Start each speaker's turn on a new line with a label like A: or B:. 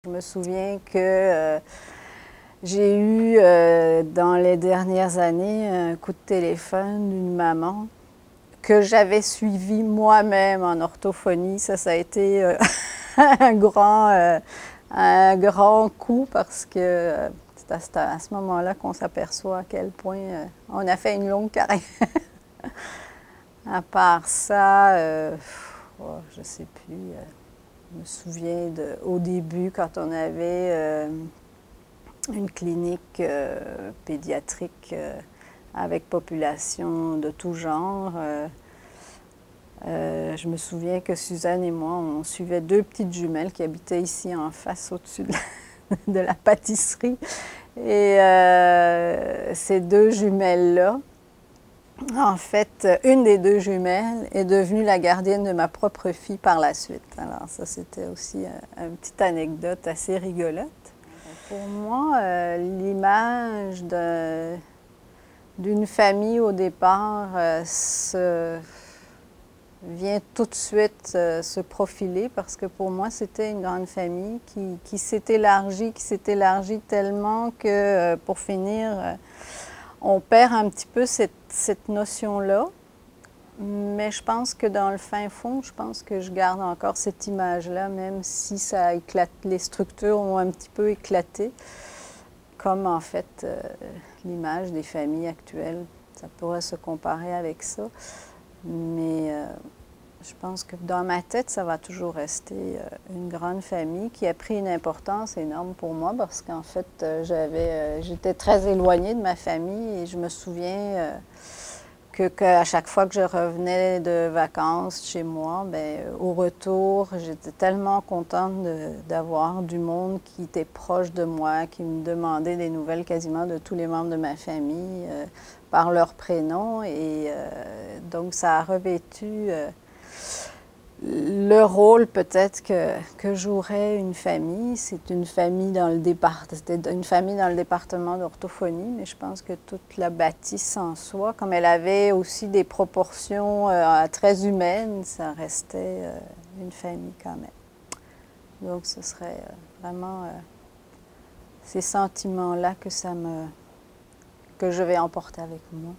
A: Je me souviens que j'ai eu dans les dernières années un coup de téléphone d'une maman que j'avais suivie moi-même en orthophonie. Ça a été un grand coup parce que c'est à ce moment-là qu'on s'aperçoit à quel point on a fait une longue carrière. À part ça, je ne sais plus. Je me souviens au début, quand on avait une clinique pédiatrique avec population de tout genre. Je me souviens que Suzanne et moi, on suivait deux petites jumelles qui habitaient ici en face, au-dessus de la pâtisserie. Et ces deux jumelles-là, en fait, une des deux jumelles est devenue la gardienne de ma propre fille par la suite. Alors ça, c'était aussi une petite anecdote assez rigolote. Pour moi, l'image d'une famille au départ vient tout de suite se profiler parce que pour moi, c'était une grande famille qui s'est élargie tellement que pour finir, on perd un petit peu cette notion-là. Mais je pense que dans le fin fond, je pense que je garde encore cette image-là, même si ça éclate, les structures ont un petit peu éclaté, comme en fait l'image des familles actuelles. Ça pourrait se comparer avec ça. Mais je pense que dans ma tête, ça va toujours rester une grande famille qui a pris une importance énorme pour moi parce qu'en fait, j'étais très éloignée de ma famille et je me souviens qu'à chaque fois que je revenais de vacances chez moi, au retour, j'étais tellement contente d'avoir du monde qui était proche de moi, qui me demandait des nouvelles quasiment de tous les membres de ma famille par leur prénom. Et donc, ça a revêtu le rôle peut-être que jouerait une famille. C'est une famille dans le département d'orthophonie, mais je pense que toute la bâtisse en soi, comme elle avait aussi des proportions très humaines, ça restait une famille quand même. Donc ce serait vraiment ces sentiments-là que je vais emporter avec moi.